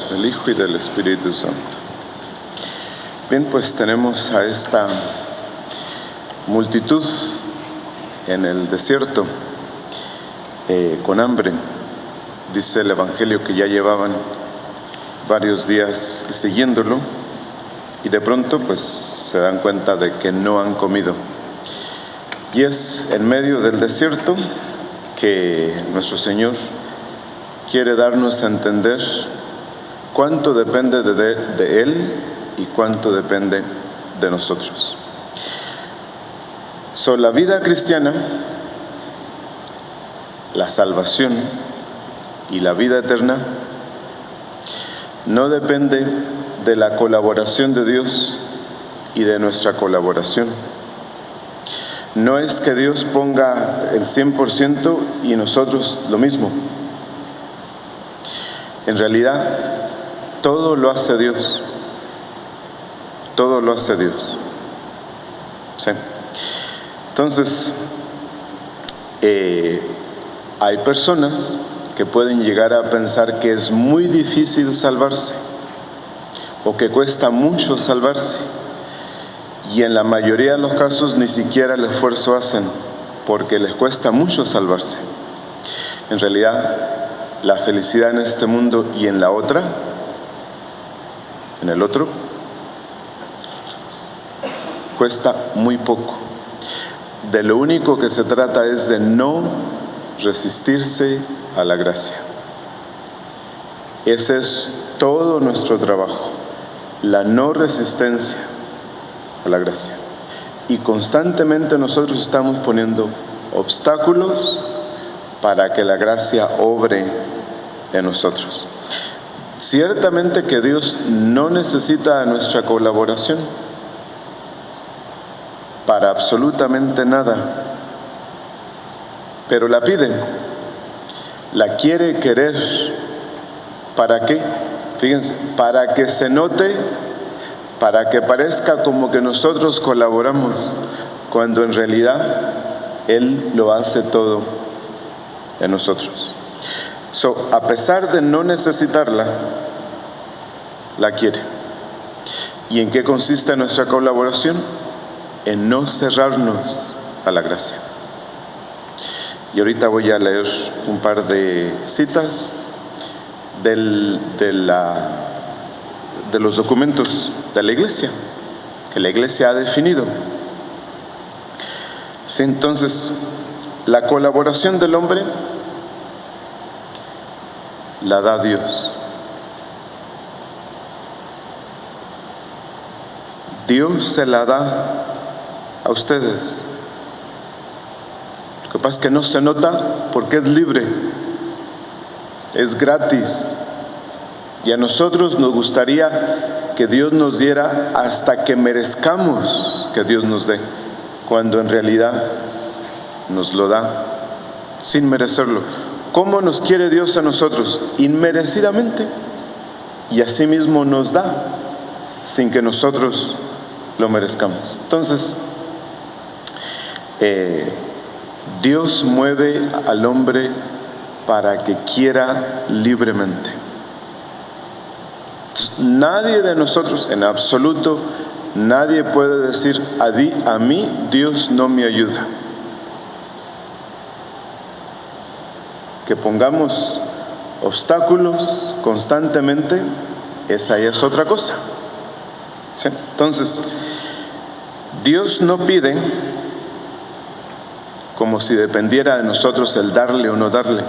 del Hijo y del Espíritu Santo. Bien, pues tenemos a esta multitud en el desierto con hambre. Dice el Evangelio que ya llevaban varios días siguiéndolo y de pronto pues se dan cuenta de que no han comido. Y es en medio del desierto que nuestro Señor quiere darnos a entender cuánto depende de Él y cuánto depende de nosotros. La vida cristiana, la salvación y la vida eterna no depende de la colaboración de Dios y de nuestra colaboración. No es que Dios ponga el 100% y nosotros lo mismo. En realidad, todo lo hace Dios. Todo lo hace Dios. ¿Sí? Entonces, hay personas que pueden llegar a pensar que es muy difícil salvarse o que cuesta mucho salvarse. Y en la mayoría de los casos ni siquiera el esfuerzo hacen porque les cuesta mucho salvarse. En realidad, la felicidad en este mundo y en la otra, en el otro, cuesta muy poco. De lo único que se trata es de no resistirse a la gracia. Ese es todo nuestro trabajo, la no resistencia a la gracia. Y constantemente nosotros estamos poniendo obstáculos para que la gracia obre en nosotros. Ciertamente que Dios no necesita de nuestra colaboración para absolutamente nada, pero la pide, la quiere querer. ¿Para qué? Fíjense, para que se note, para que parezca como que nosotros colaboramos, cuando en realidad Él lo hace todo en nosotros. A pesar de no necesitarla, la quiere. ¿Y en qué consiste nuestra colaboración? En no cerrarnos a la gracia. Y ahorita voy a leer un par de citas de los documentos de la Iglesia, que la Iglesia ha definido. Sí, entonces, la colaboración del hombre la da Dios. Dios se la da a ustedes. Lo que pasa es que no se nota porque es libre, es gratis. Y a nosotros nos gustaría que Dios nos diera hasta que merezcamos que Dios nos dé, cuando en realidad nos lo da sin merecerlo. ¿Cómo nos quiere Dios a nosotros? Inmerecidamente. Y así mismo nos da sin que nosotros lo merezcamos. Entonces, Dios mueve al hombre para que quiera libremente. Nadie de nosotros, en absoluto, nadie puede decir a mí Dios no me ayuda. Que pongamos obstáculos constantemente, esa ya es otra cosa. ¿Sí? Entonces, Dios no pide como si dependiera de nosotros el darle o no darle.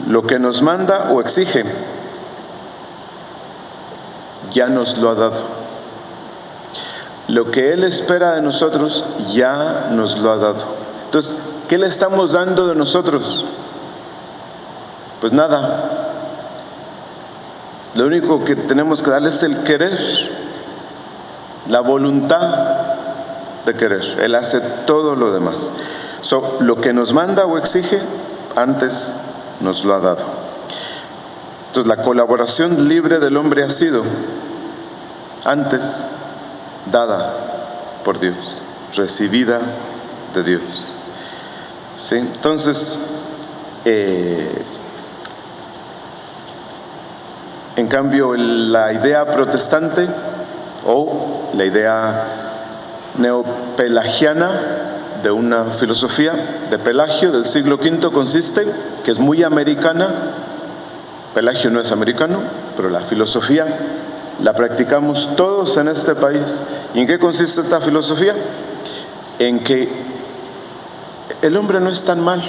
Lo que nos manda o exige, ya nos lo ha dado. Lo que Él espera de nosotros, ya nos lo ha dado. Entonces, ¿qué le estamos dando de nosotros? Pues nada. Lo único que tenemos que darle es el querer, la voluntad de querer. Él hace todo lo demás. Lo que nos manda o exige, antes nos lo ha dado. Entonces, la colaboración libre del hombre ha sido antes dada por Dios, recibida de Dios. ¿Sí? Entonces, En cambio, la idea protestante o la idea neopelagiana de una filosofía de Pelagio del siglo V consiste, que es muy americana. Pelagio no es americano, pero la filosofía la practicamos todos en este país. ¿Y en qué consiste esta filosofía? En que el hombre no es tan malo.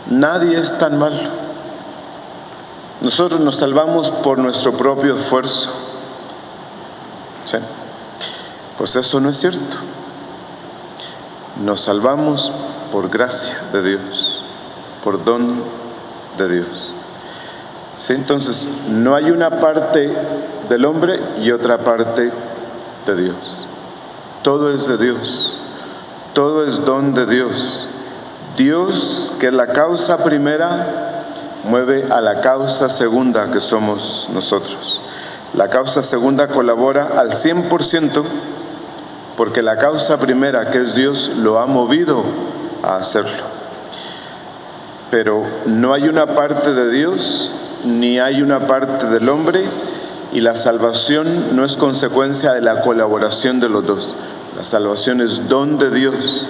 Nadie es tan malo. Nosotros nos salvamos por nuestro propio esfuerzo. ¿Sí? Pues eso no es cierto. Nos salvamos por gracia de Dios, por don de Dios. ¿Sí? Entonces, no hay una parte del hombre y otra parte de Dios. Todo es de Dios. Todo es don de Dios. Dios, que es la causa primera, mueve a la causa segunda, que somos nosotros. La causa segunda colabora al 100%, porque la causa primera, que es Dios, lo ha movido a hacerlo. Pero no hay una parte de Dios, ni hay una parte del hombre, y la salvación no es consecuencia de la colaboración de los dos. La salvación es don de Dios.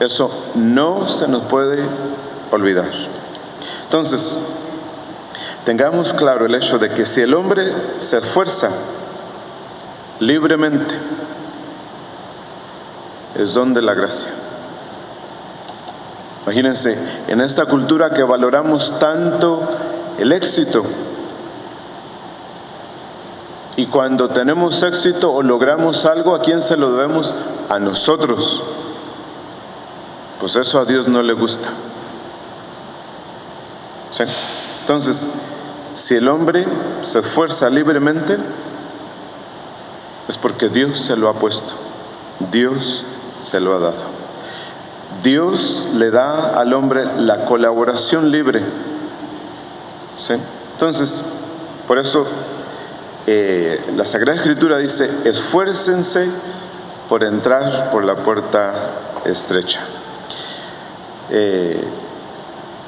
Eso no se nos puede olvidar. Entonces, tengamos claro el hecho de que si el hombre se esfuerza libremente, es don de la gracia. Imagínense, en esta cultura que valoramos tanto el éxito, y cuando tenemos éxito o logramos algo, ¿a quién se lo debemos? A nosotros. Pues eso a Dios no le gusta. ¿Sí? Entonces, si el hombre se esfuerza libremente, es porque Dios se lo ha puesto. Dios se lo ha dado. Dios le da al hombre la colaboración libre. ¿Sí? Entonces, por eso la Sagrada Escritura dice: esfuércense por entrar por la puerta estrecha.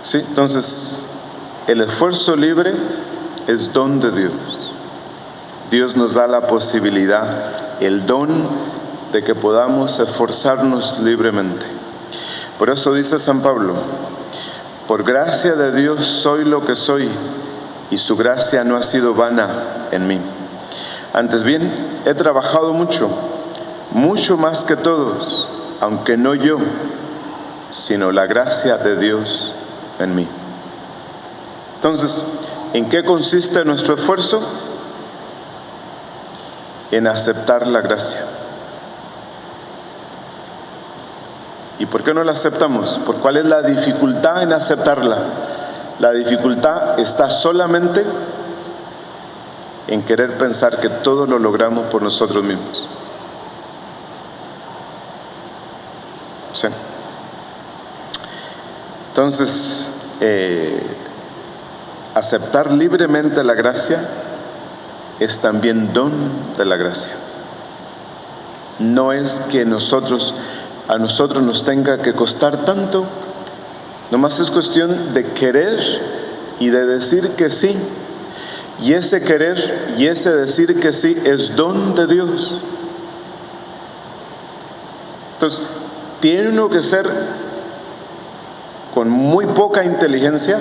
¿Sí? Entonces, el esfuerzo libre es don de Dios. Dios nos da la posibilidad, el don de que podamos esforzarnos libremente. Por eso dice San Pablo: por gracia de Dios soy lo que soy, y su gracia no ha sido vana en mí. Antes bien, he trabajado mucho, mucho más que todos, aunque no yo, sino la gracia de Dios en mí. Entonces, ¿en qué consiste nuestro esfuerzo? En aceptar la gracia. ¿Y por qué no la aceptamos? ¿Por cuál es la dificultad en aceptarla? La dificultad está solamente en querer pensar que todo lo logramos por nosotros mismos. ¿Sí? Entonces, aceptar libremente la gracia es también don de la gracia. No es que a nosotros nos tenga que costar tanto, nomás es cuestión de querer y de decir que sí. Y ese querer y ese decir que sí es don de Dios. Entonces, tiene uno que ser con muy poca inteligencia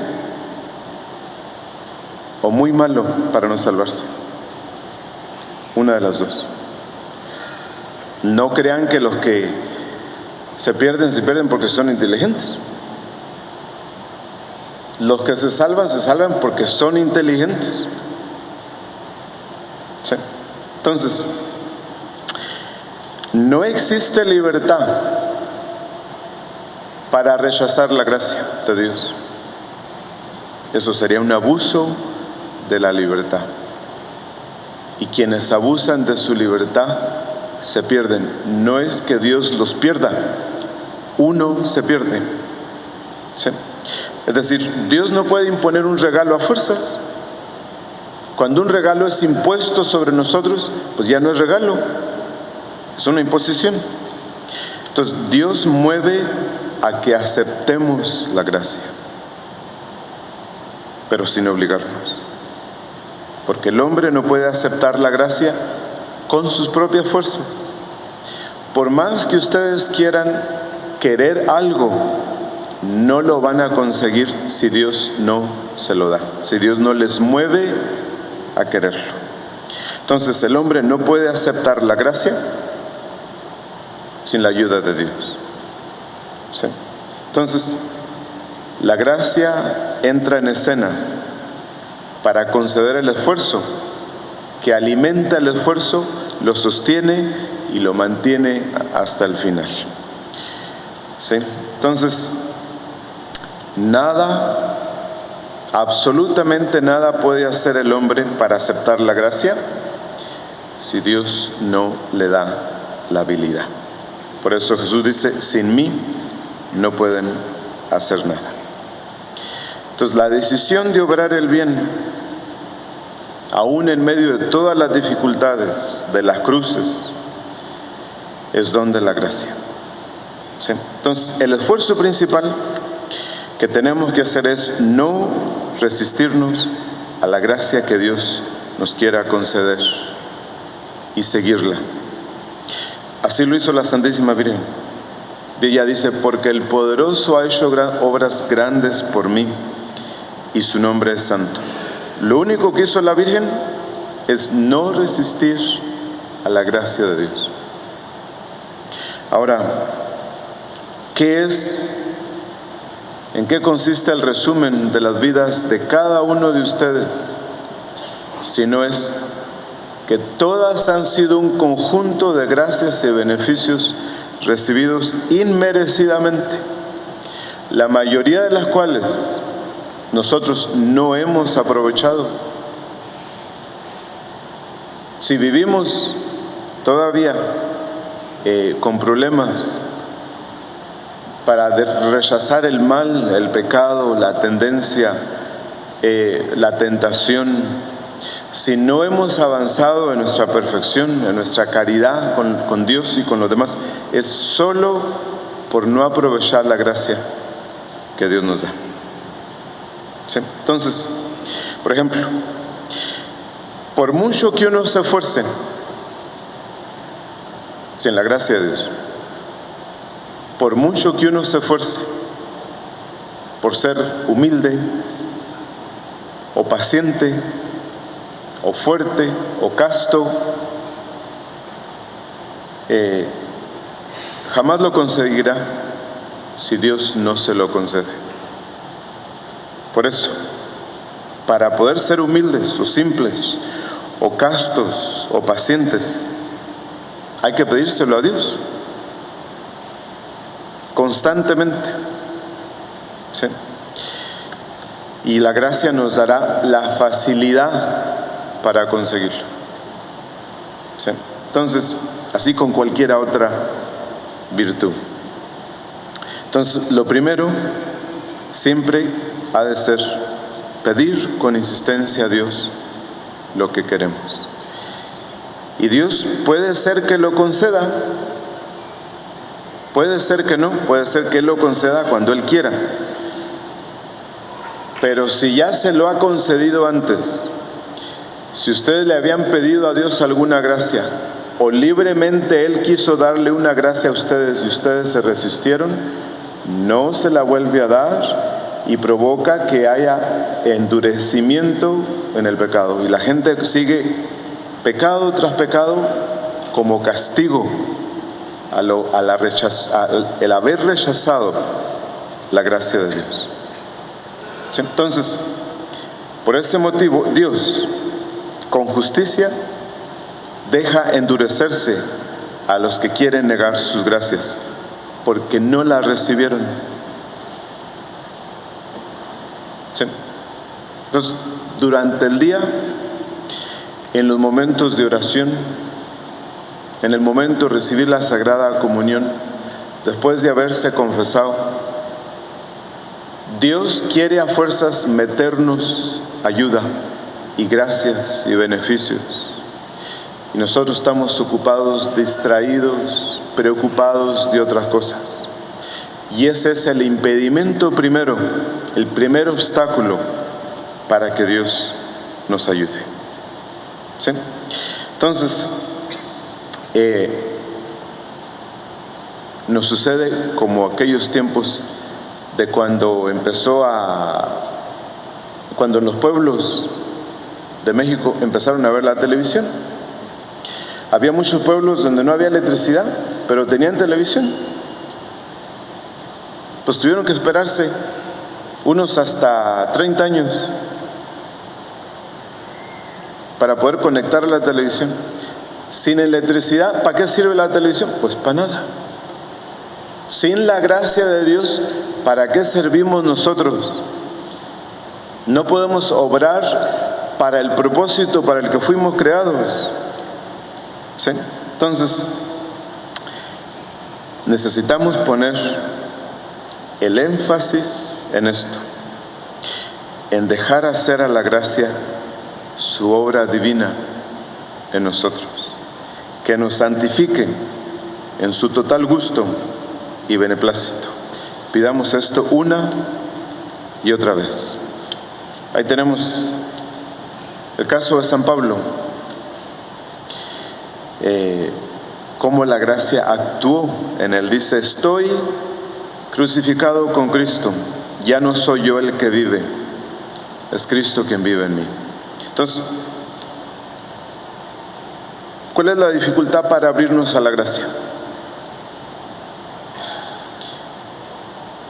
o muy malo para no salvarse. Una de las dos. No crean que los que se pierden porque son inteligentes. Los que se salvan porque son inteligentes. ¿Sí? Entonces, no existe libertad para rechazar la gracia de Dios. Eso sería un abuso de la libertad. Y quienes abusan de su libertad se pierden. No es que Dios los pierda, uno se pierde. ¿Sí? Es decir, Dios no puede imponer un regalo a fuerzas. Cuando un regalo es impuesto sobre nosotros, pues ya no es regalo, es una imposición. Entonces, Dios mueve a que aceptemos la gracia. pero sin obligarnos. Porque el hombre no puede aceptar la gracia con sus propias fuerzas. Por más que ustedes quieran querer algo, no lo van a conseguir si Dios no se lo da, si Dios no les mueve a quererlo. Entonces el hombre no puede aceptar la gracia sin la ayuda de Dios. ¿Sí? Entonces, la gracia entra en escena para conceder el esfuerzo, que alimenta el esfuerzo, lo sostiene y lo mantiene hasta el final. ¿Sí? Entonces, nada, absolutamente nada puede hacer el hombre para aceptar la gracia si Dios no le da la habilidad. Por eso Jesús dice, sin mí no pueden hacer nada. Entonces, la decisión de obrar el bien, aún en medio de todas las dificultades, de las cruces, es don de la gracia. ¿Sí? Entonces, el esfuerzo principal que tenemos que hacer es no resistirnos a la gracia que Dios nos quiera conceder y seguirla. Así lo hizo la Santísima Virgen. Ella dice, porque el Poderoso ha hecho obras grandes por mí y su nombre es santo. Lo único que hizo la Virgen es no resistir a la gracia de Dios. Ahora, ¿en qué consiste el resumen de las vidas de cada uno de ustedes? Si no es que todas han sido un conjunto de gracias y beneficios recibidos inmerecidamente, la mayoría de las cuales nosotros no hemos aprovechado. Si vivimos todavía con problemas para rechazar el mal, el pecado, la tendencia, la tentación, si no hemos avanzado en nuestra perfección, en nuestra caridad con Dios y con los demás, es solo por no aprovechar la gracia que Dios nos da. ¿Sí? Entonces, por ejemplo, por mucho que uno se esfuerce, sin la gracia de Dios, por mucho que uno se esfuerce por ser humilde o paciente o fuerte o casto, jamás lo conseguirá si Dios no se lo concede. Por eso, para poder ser humildes o simples o castos o pacientes, hay que pedírselo a Dios constantemente. ¿Sí? Y la gracia nos dará la facilidad para conseguirlo. ¿Sí? Entonces, así con cualquier otra virtud. Entonces, lo primero siempre ha de ser pedir con insistencia a Dios lo que queremos. Y Dios puede ser que lo conceda, puede ser que no, puede ser que Él lo conceda cuando Él quiera. Pero si ya se lo ha concedido antes, si ustedes le habían pedido a Dios alguna gracia, o libremente Él quiso darle una gracia a ustedes y ustedes se resistieron, no se la vuelve a dar y provoca que haya endurecimiento en el pecado. Y la gente sigue pecado tras pecado como castigo el haber rechazado la gracia de Dios. Entonces, por ese motivo, Dios, con justicia, deja endurecerse a los que quieren negar sus gracias, porque no las recibieron. ¿Sí? Entonces, durante el día, en los momentos de oración, en el momento de recibir la Sagrada Comunión, después de haberse confesado, Dios quiere a fuerzas meternos ayuda y gracias y beneficios. Y nosotros estamos ocupados, distraídos, preocupados de otras cosas. Y ese es el impedimento primero, el primer obstáculo para que Dios nos ayude. ¿Sí? Entonces, nos sucede como aquellos tiempos de cuando cuando en los pueblos de México empezaron a ver la televisión. Había muchos pueblos donde no había electricidad, pero tenían televisión. Pues tuvieron que esperarse unos hasta 30 años para poder conectar a la televisión. Sin electricidad, ¿para qué sirve la televisión? Pues para nada. Sin la gracia de Dios, ¿para qué servimos nosotros? No podemos obrar para el propósito para el que fuimos creados. ¿Sí? Entonces, necesitamos poner el énfasis en esto, en dejar hacer a la gracia su obra divina en nosotros, que nos santifique en su total gusto y beneplácito. Pidamos esto una y otra vez. Ahí tenemos el caso de San Pablo, cómo la gracia actuó en él. Dice: estoy crucificado con Cristo, ya no soy yo el que vive, es Cristo quien vive en mí. Entonces, ¿cuál es la dificultad para abrirnos a la gracia?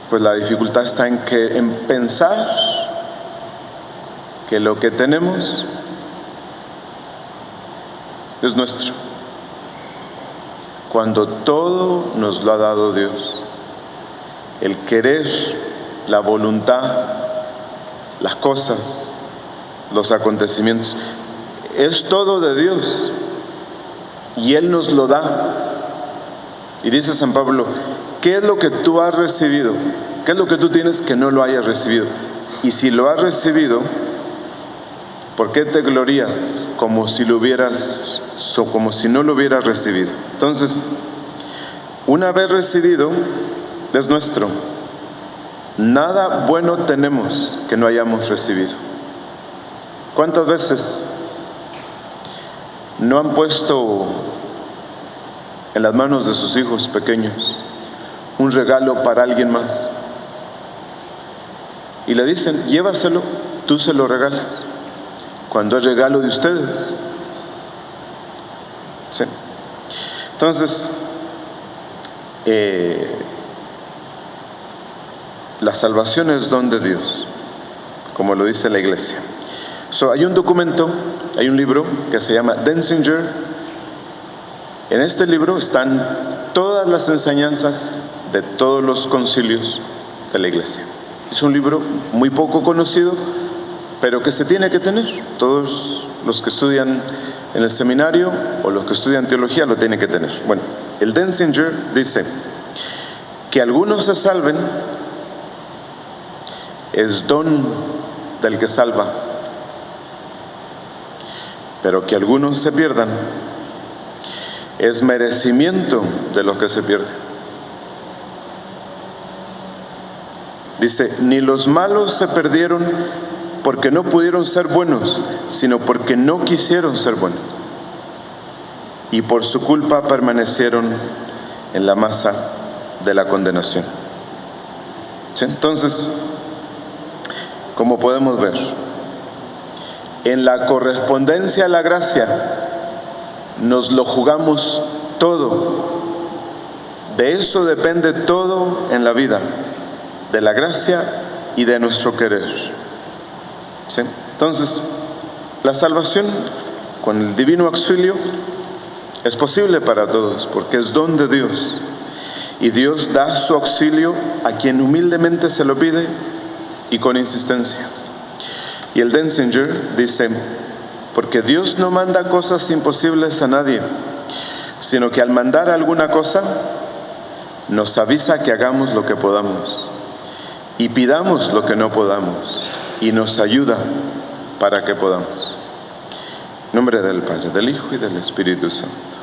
Pues la dificultad está en pensar que lo que tenemos es nuestro, cuando todo nos lo ha dado Dios. El querer, la voluntad, las cosas, los acontecimientos, es todo de Dios y Él nos lo da. Y dice San Pablo: ¿qué es lo que tú has recibido? ¿Qué es lo que tú tienes que no lo hayas recibido? Y si lo has recibido, ¿por qué te glorías como si no lo hubieras recibido? Entonces, una vez recibido, es nuestro. Nada bueno tenemos que no hayamos recibido. ¿Cuántas veces no han puesto en las manos de sus hijos pequeños un regalo para alguien más? Y le dicen: llévaselo, tú se lo regalas, cuando es regalo de ustedes. ¿Sí? Entonces, la salvación es don de Dios, como lo dice la iglesia. Hay un documento, hay un libro que se llama Denzinger. En este libro están todas las enseñanzas de todos los concilios de la iglesia. Es un libro muy poco conocido, pero que se tiene que tener. Todos los que estudian en el seminario o los que estudian teología lo tienen que tener. Bueno, el Denzinger dice que algunos se salven es don del que salva, pero que algunos se pierdan es merecimiento de los que se pierden. Dice: ni los malos se perdieron porque no pudieron ser buenos, sino porque no quisieron ser buenos, y por su culpa permanecieron en la masa de la condenación. ¿Sí? Entonces, como podemos ver, en la correspondencia a la gracia nos lo jugamos todo. De eso depende todo en la vida, de la gracia y de nuestro querer. ¿Sí? Entonces, la salvación con el divino auxilio es posible para todos, porque es don de Dios, y Dios da su auxilio a quien humildemente se lo pide y con insistencia. Y el Denzinger dice: porque Dios no manda cosas imposibles a nadie, sino que al mandar alguna cosa nos avisa que hagamos lo que podamos y pidamos lo que no podamos, y nos ayuda para que podamos. En nombre del Padre, del Hijo y del Espíritu Santo.